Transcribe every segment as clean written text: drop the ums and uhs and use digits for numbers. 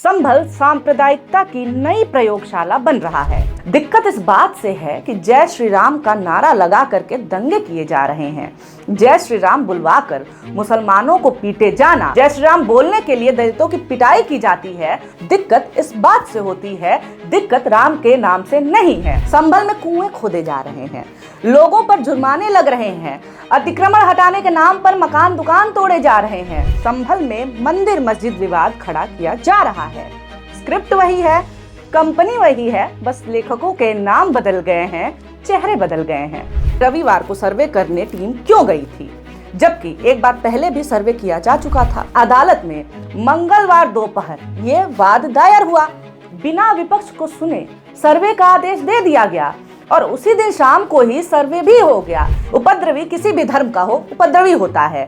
संभल सांप्रदायिकता की नई प्रयोगशाला बन रहा है। दिक्कत इस बात से है कि जय श्री राम का नारा लगा करके दंगे किए जा रहे हैं। जय श्री राम बुलवाकर मुसलमानों को पीटे जाना, जय श्री राम बोलने के लिए दलितों की पिटाई की जाती है। दिक्कत इस बात से होती है, दिक्कत राम के नाम से नहीं है। संभल में कुएं खोदे जा रहे हैं, लोगों पर जुर्माने लग रहे हैं, अतिक्रमण हटाने के नाम पर मकान दुकान तोड़े जा रहे हैं। संभल में मंदिर मस्जिद विवाद खड़ा किया जा रहा है। स्क्रिप्ट वही है, कंपनी वही है, बस लेखकों के नाम बदल गए हैं, चेहरे बदल गए हैं। रविवार को सर्वे करने टीम क्यों गई थी, जबकि एक बार पहले भी सर्वे किया जा चुका था। अदालत में मंगलवार दोपहर ये वाद दायर हुआ। बिना विपक्ष को सुने सर्वे का आदेश दे दिया गया और उसी दिन शाम को ही सर्वे भी हो गया। उपद्रवी किसी भी धर्म का हो, उपद्रवी होता है।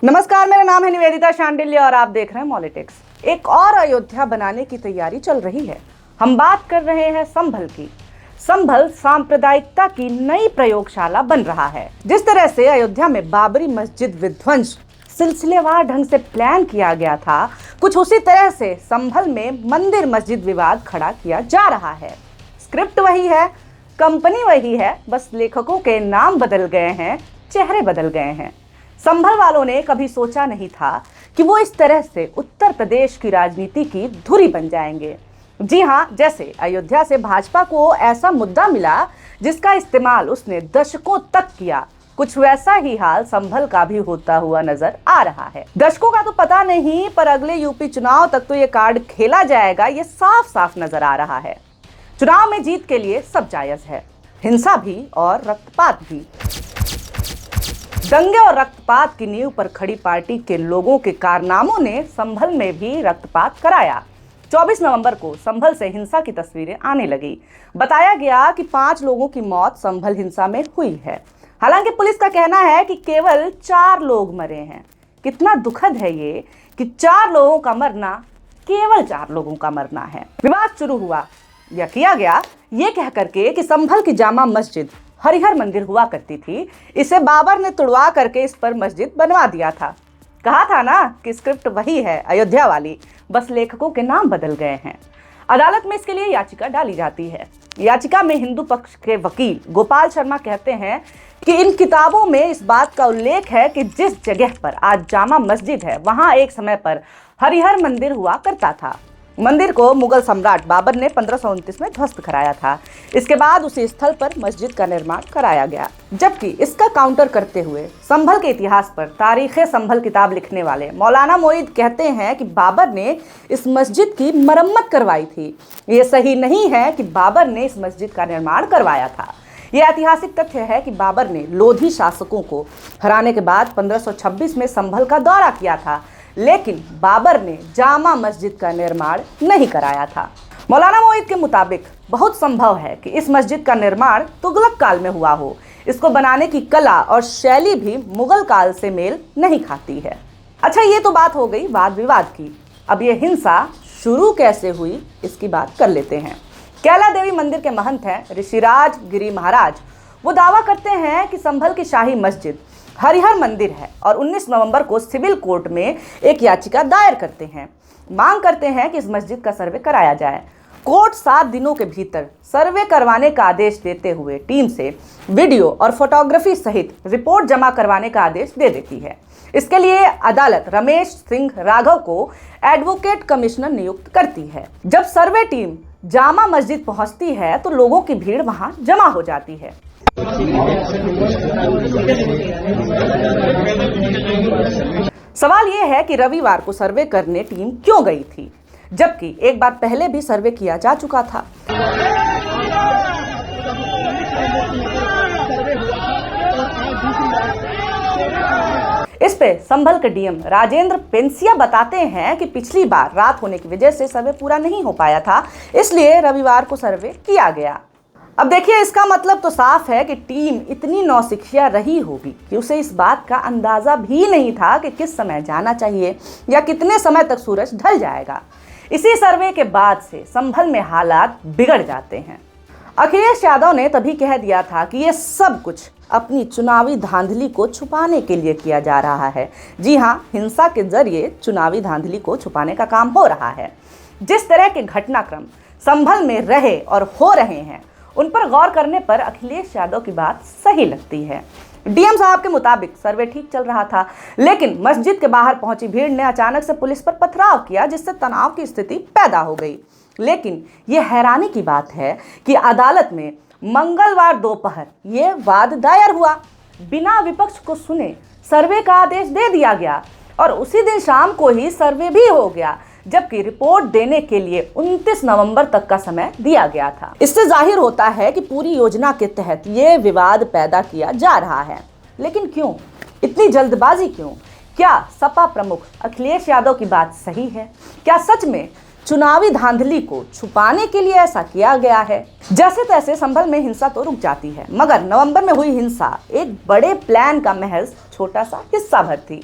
नमस्कार, मेरा नाम है निवेदिता शांडिल्य और आप देख रहे हैं मॉलिटिक्स। एक और अयोध्या बनाने की तैयारी चल रही है। हम बात कर रहे हैं संभल की। संभल सांप्रदायिकता की नई प्रयोगशाला बन रहा है। जिस तरह से अयोध्या में बाबरी मस्जिद विध्वंस सिलसिलेवार ढंग से प्लान किया गया था, कुछ उसी तरह से संभल में मंदिर मस्जिद विवाद खड़ा किया जा रहा है। स्क्रिप्ट वही है, कंपनी वही है, बस लेखकों के नाम बदल गए हैं, चेहरे बदल गए हैं। संभल वालों ने कभी सोचा नहीं था कि वो इस तरह से उत्तर प्रदेश की राजनीति की धुरी बन जाएंगे। जी हाँ, जैसे अयोध्या से भाजपा को ऐसा मुद्दा मिला जिसका इस्तेमाल उसने दशकों तक किया, कुछ वैसा ही हाल संभल का भी होता हुआ नजर आ रहा है। दशकों का तो पता नहीं, पर अगले यूपी चुनाव तक तो ये कार्ड खेला जाएगा, ये साफ साफ नजर आ रहा है। चुनाव में जीत के लिए सब जायज है, हिंसा भी और रक्तपात भी। दंगे और रक्तपात की नींव पर खड़ी पार्टी के लोगों के कारनामों ने संभल में भी रक्तपात कराया। 24 नवंबर को संभल से हिंसा की तस्वीरें आने लगी। बताया गया कि 5 लोगों की मौत संभल हिंसा में हुई है। हालांकि पुलिस का कहना है कि केवल 4 लोग मरे हैं। कितना दुखद है ये कि 4 लोगों का मरना, केवल 4 लोगों का मरना है। विवाद शुरू हुआ या किया गया ये कह करके कि संभल की जामा मस्जिद हरिहर मंदिर हुआ करती थी, इसे बाबर ने तुड़वा करके इस पर मस्जिद बनवा दिया था। कहा था ना कि स्क्रिप्ट वही है, अयोध्या वाली, बस लेखकों के नाम बदल गए हैं। अदालत में इसके लिए याचिका डाली जाती है। याचिका में हिंदू पक्ष के वकील गोपाल शर्मा कहते हैं कि इन किताबों में इस बात का उल्लेख है कि जिस जगह पर आज जामा मस्जिद है, वहां एक समय पर हरिहर मंदिर हुआ करता था। मंदिर को मुगल सम्राट बाबर ने 1529 में ध्वस्त कराया था। इसके बाद उसी स्थल पर मस्जिद का निर्माण कराया गया। जबकि इसका काउंटर करते हुए संभल के इतिहास पर तारीखे संभल किताब लिखने वाले मौलाना मोईद कहते हैं कि बाबर ने इस मस्जिद की मरम्मत करवाई थी। ये सही नहीं है कि बाबर ने इस मस्जिद का निर्माण करवाया था। यह ऐतिहासिक तथ्य है कि बाबर ने लोधी शासकों को हराने के बाद 1526 में संभल का दौरा किया था, लेकिन बाबर ने जामा मस्जिद का निर्माण नहीं कराया था। मौलाना मोईद के मुताबिक बहुत संभव है कि इस मस्जिद का निर्माण तुगलक काल में हुआ हो। इसको बनाने की कला और शैली भी मुगल काल से मेल नहीं खाती है। अच्छा, ये तो बात हो गई वाद विवाद की। अब ये हिंसा शुरू कैसे हुई इसकी बात कर लेते हैं। कैला देवी मंदिर के महंत हैं ऋषिराज गिरी महाराज। वो दावा करते हैं कि संभल की शाही मस्जिद हरिहर मंदिर है और 19 नवंबर को सिविल कोर्ट में एक याचिका दायर करते हैं। मांग करते हैं कि इस मस्जिद का सर्वे कराया जाए। कोर्ट 7 दिनों के भीतर सर्वे करवाने का आदेश देते हुए टीम से वीडियो और फोटोग्राफी सहित रिपोर्ट जमा करवाने का आदेश दे देती है। इसके लिए अदालत रमेश सिंह राघव को एडवोकेट कमिश्नर नियुक्त करती है। जब सर्वे टीम जामा मस्जिद पहुंचती है तो लोगों की भीड़ वहां जमा हो जाती है। सवाल यह है कि रविवार को सर्वे करने टीम क्यों गई थी, जबकि एक बार पहले भी सर्वे किया जा चुका था। इस पे संभल के डीएम राजेंद्र पेंसिया बताते हैं कि पिछली बार रात होने की वजह से सर्वे पूरा नहीं हो पाया था, इसलिए रविवार को सर्वे किया गया। अब देखिए, इसका मतलब तो साफ है कि टीम इतनी नौसिखिया रही होगी कि उसे इस बात का अंदाजा भी नहीं था कि किस समय जाना चाहिए या कितने समय तक सूरज ढल जाएगा। इसी सर्वे के बाद से संभल में हालात बिगड़ जाते हैं। अखिलेश यादव ने तभी कह दिया था कि ये सब कुछ अपनी चुनावी धांधली को छुपाने के लिए किया जा रहा है। जी हां, हिंसा के जरिए चुनावी धांधली को छुपाने का काम हो रहा है। जिस तरह के घटनाक्रम संभल में रहे और हो रहे हैं, उन पर गौर करने पर अखिलेश यादव की बात सही लगती है। डीएम साहब के मुताबिक सर्वे ठीक चल रहा था, लेकिन मस्जिद के बाहर पहुंची भीड़ ने अचानक से पुलिस पर पथराव किया, जिससे तनाव की स्थिति पैदा हो गई। लेकिन यह हैरानी की बात है कि अदालत में मंगलवार दोपहर ये वाद दायर हुआ। बिना विपक्ष को सुने सर्वे का आदेश दे दिया गया और उसी दिन शाम को ही सर्वे भी हो गया, जबकि रिपोर्ट देने के लिए 29 नवंबर तक का समय दिया गया था। इससे जाहिर होता है कि पूरी योजना के तहत ये विवाद पैदा किया जा रहा है। लेकिन क्यों? इतनी जल्दबाजी क्यों? क्या सपा प्रमुख अखिलेश यादव की बात सही है? क्या सच में चुनावी धांधली को छुपाने के लिए ऐसा किया गया है? जैसे तैसे संभल में हिंसा तो रुक जाती है, मगर नवंबर में हुई हिंसा एक बड़े प्लान का महज छोटा सा हिस्सा भर थी।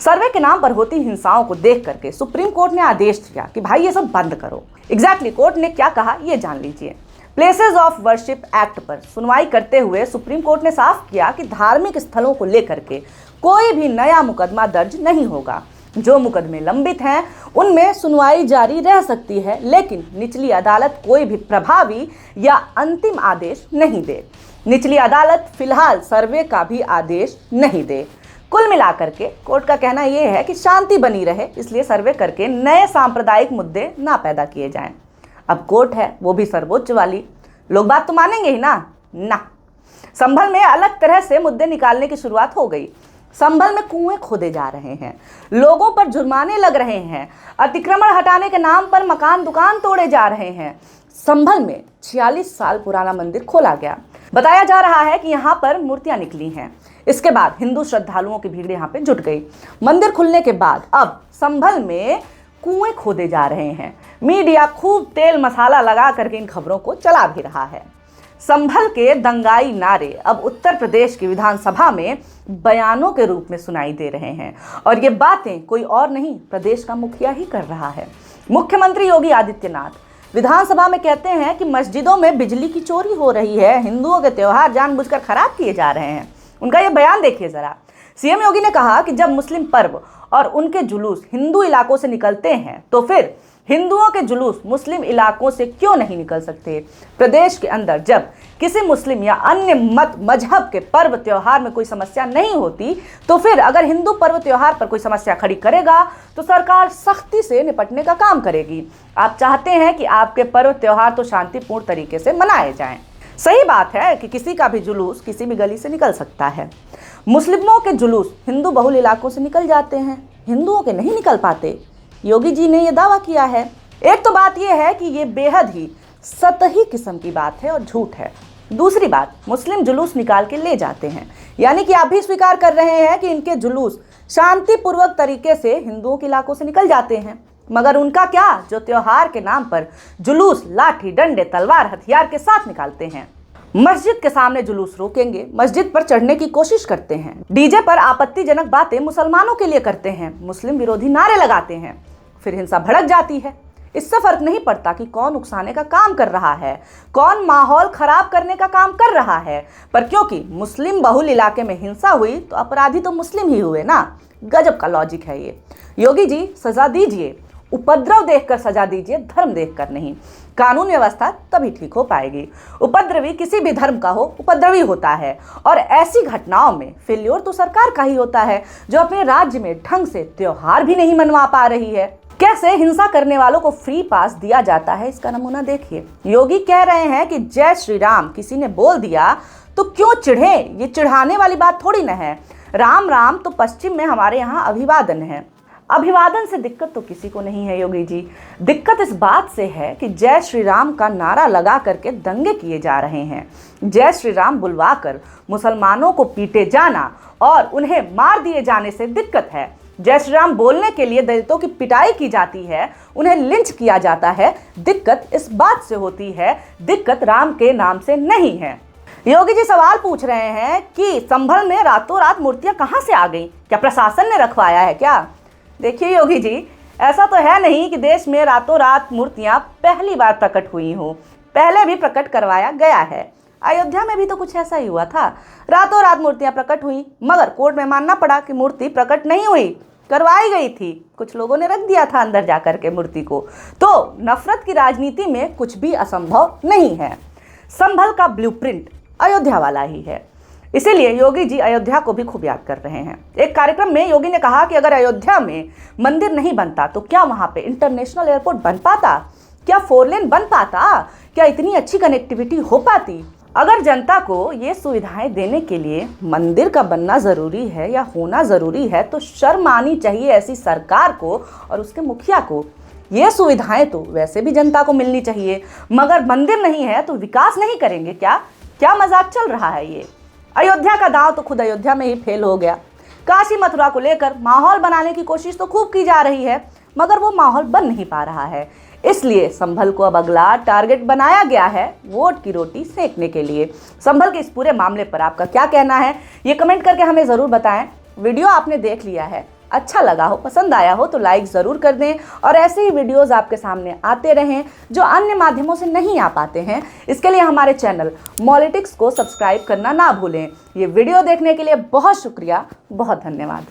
सर्वे के नाम पर होती हिंसाओं को देख करके सुप्रीम कोर्ट ने आदेश दिया कि भाई ये सब बंद करो। एग्जैक्टली कोर्ट ने क्या कहा ये जान लीजिए। प्लेसेस ऑफ वर्शिप एक्ट पर सुनवाई करते हुए सुप्रीम कोर्ट ने साफ किया कि धार्मिक स्थलों को लेकर के कोई भी नया मुकदमा दर्ज नहीं होगा। जो मुकदमे लंबित हैं उनमें सुनवाई जारी रह सकती है, लेकिन निचली अदालत कोई भी प्रभावी या अंतिम आदेश नहीं दे। निचली अदालत फिलहाल सर्वे का भी आदेश नहीं दे। कुल मिलाकर के कोर्ट का कहना यह है कि शांति बनी रहे, इसलिए सर्वे करके नए सांप्रदायिक मुद्दे ना पैदा किए जाएं। अब कोर्ट है वो भी सर्वोच्च वाली, लोग बात तो मानेंगे ही ना। संभल में अलग तरह से मुद्दे निकालने की शुरुआत हो गई। संभल में कुएं खोदे जा रहे हैं, लोगों पर जुर्माने लग रहे हैं, अतिक्रमण हटाने के नाम पर मकान दुकान तोड़े जा रहे हैं। संभल में 46 साल पुराना मंदिर खोला गया। बताया जा रहा है कि यहाँ पर मूर्तियां निकली हैं। इसके बाद हिंदू श्रद्धालुओं की भीड़ यहाँ पे जुट गई। मंदिर खुलने के बाद अब संभल में कुएं खोदे जा रहे हैं। मीडिया खूब तेल मसाला लगा करके इन खबरों को चला भी रहा है। संभल के दंगाई नारे अब उत्तर प्रदेश की विधानसभा में बयानों के रूप में सुनाई दे रहे हैं, और ये बातें कोई और नहीं, प्रदेश का मुखिया ही कर रहा है। मुख्यमंत्री योगी आदित्यनाथ विधानसभा में कहते हैं कि मस्जिदों में बिजली की चोरी हो रही है, हिंदुओं के त्योहार जानबूझकर खराब किए जा रहे हैं। उनका यह बयान देखिए जरा। सीएम योगी ने कहा कि जब मुस्लिम पर्व और उनके जुलूस हिंदू इलाकों से निकलते हैं तो फिर हिंदुओं के जुलूस मुस्लिम इलाकों से क्यों नहीं निकल सकते? प्रदेश के अंदर जब किसी मुस्लिम या अन्य मत मजहब के पर्व त्योहार में कोई समस्या नहीं होती, तो फिर अगर हिंदू पर्व त्योहार पर कोई समस्या खड़ी करेगा तो सरकार सख्ती से निपटने का काम करेगी। आप चाहते हैं कि आपके पर्व त्योहार तो शांतिपूर्ण तरीके से मनाए जाएं। सही बात है कि किसी का भी जुलूस किसी भी गली से निकल सकता है। मुस्लिमों के जुलूस हिंदू बहुल इलाकों से निकल जाते हैं, हिंदुओं के नहीं निकल पाते। योगी जी ने यह दावा किया है। एक तो बात यह है कि ये बेहद ही सतही किस्म की बात है और झूठ है। दूसरी बात, मुस्लिम जुलूस निकाल के ले जाते हैं, यानी कि आप भी स्वीकार कर रहे हैं कि इनके जुलूस शांतिपूर्वक तरीके से हिंदुओं के इलाकों से निकल जाते हैं। मगर उनका क्या, जो त्योहार के नाम पर जुलूस लाठी डंडे तलवार हथियार के साथ निकालते हैं। मस्जिद के सामने जुलूस रोकेंगे, मस्जिद पर चढ़ने की कोशिश करते हैं, डीजे पर आपत्तिजनक बातें मुसलमानों के लिए करते हैं, मुस्लिम विरोधी नारे लगाते हैं, फिर हिंसा भड़क जाती है। इससे फर्क नहीं पड़ता कि कौन उकसाने का काम कर रहा है, कौन माहौल खराब करने का काम कर रहा है, पर क्योंकि मुस्लिम बहुल इलाके में हिंसा हुई तो अपराधी तो मुस्लिम ही हुए ना। गजब का लॉजिक है ये। योगी जी सजा दीजिए, उपद्रव देखकर सजा दीजिए, धर्म देखकर नहीं। कानून व्यवस्था तभी ठीक हो पाएगी। उपद्रवी किसी भी धर्म का हो, उपद्रवी होता है, और ऐसी घटनाओं में फेल्योर तो सरकार का ही होता है, जो अपने राज्य में ढंग से त्योहार भी नहीं मनवा पा रही है। कैसे हिंसा करने वालों को फ्री पास दिया जाता है, इसका नमूना देखिए। योगी कह रहे हैं कि जय श्री राम किसी ने बोल दिया तो क्यों चिढ़े, ये चिढ़ाने वाली बात थोड़ी न है। राम राम तो पश्चिम में हमारे यहाँ अभिवादन है। अभिवादन से दिक्कत तो किसी को नहीं है योगी जी। दिक्कत इस बात से है कि जय श्री राम का नारा लगा करके दंगे किए जा रहे हैं। जय श्री राम बुलवाकर मुसलमानों को पीटे जाना और उन्हें मार दिए जाने से दिक्कत है। जय श्री राम बोलने के लिए दलितों की पिटाई की जाती है, उन्हें लिंच किया जाता है। दिक्कत इस बात से होती है, दिक्कत राम के नाम से नहीं है। योगी जी सवाल पूछ रहे हैं कि संभल में रातों रात मूर्तियां कहां से आ गई, क्या प्रशासन ने रखवाया है क्या? देखिए योगी जी, ऐसा तो है नहीं कि देश में रातों रात मूर्तियां पहली बार प्रकट हुई हो। पहले भी प्रकट करवाया गया है। अयोध्या में भी तो कुछ ऐसा ही हुआ था। रातों रात मूर्तियां प्रकट हुई, मगर कोर्ट में मानना पड़ा कि मूर्ति प्रकट नहीं हुई, करवाई गई थी। कुछ लोगों ने रख दिया था अंदर जाकर के मूर्ति को। तो नफरत की राजनीति में कुछ भी असंभव नहीं है। संभल का ब्लूप्रिंट अयोध्या वाला ही है, इसीलिए योगी जी अयोध्या को भी खूब याद कर रहे हैं। एक कार्यक्रम में योगी ने कहा कि अगर अयोध्या में मंदिर नहीं बनता तो क्या वहां पे इंटरनेशनल एयरपोर्ट बन पाता, क्या 4 लेन बन पाता, क्या इतनी अच्छी कनेक्टिविटी हो पाती। अगर जनता को ये सुविधाएं देने के लिए मंदिर का बनना ज़रूरी है या होना ज़रूरी है तो शर्म आनी चाहिए ऐसी सरकार को और उसके मुखिया को। ये सुविधाएं तो वैसे भी जनता को मिलनी चाहिए, मगर मंदिर नहीं है तो विकास नहीं करेंगे क्या? क्या मजाक चल रहा है ये? अयोध्या का दांव तो खुद अयोध्या में ही फेल हो गया। काशी मथुरा को लेकर माहौल बनाने की कोशिश तो खूब की जा रही है, मगर वो माहौल बन नहीं पा रहा है। इसलिए संभल को अब अगला टारगेट बनाया गया है वोट की रोटी सेकने के लिए। संभल के इस पूरे मामले पर आपका क्या कहना है, ये कमेंट करके हमें ज़रूर बताएं। वीडियो आपने देख लिया है, अच्छा लगा हो, पसंद आया हो तो लाइक ज़रूर कर दें और ऐसे ही वीडियोज़ आपके सामने आते रहें जो अन्य माध्यमों से नहीं आ पाते हैं। इसके लिए हमारे चैनल मॉलिटिक्स को सब्सक्राइब करना ना भूलें। ये वीडियो देखने के लिए बहुत शुक्रिया, बहुत धन्यवाद।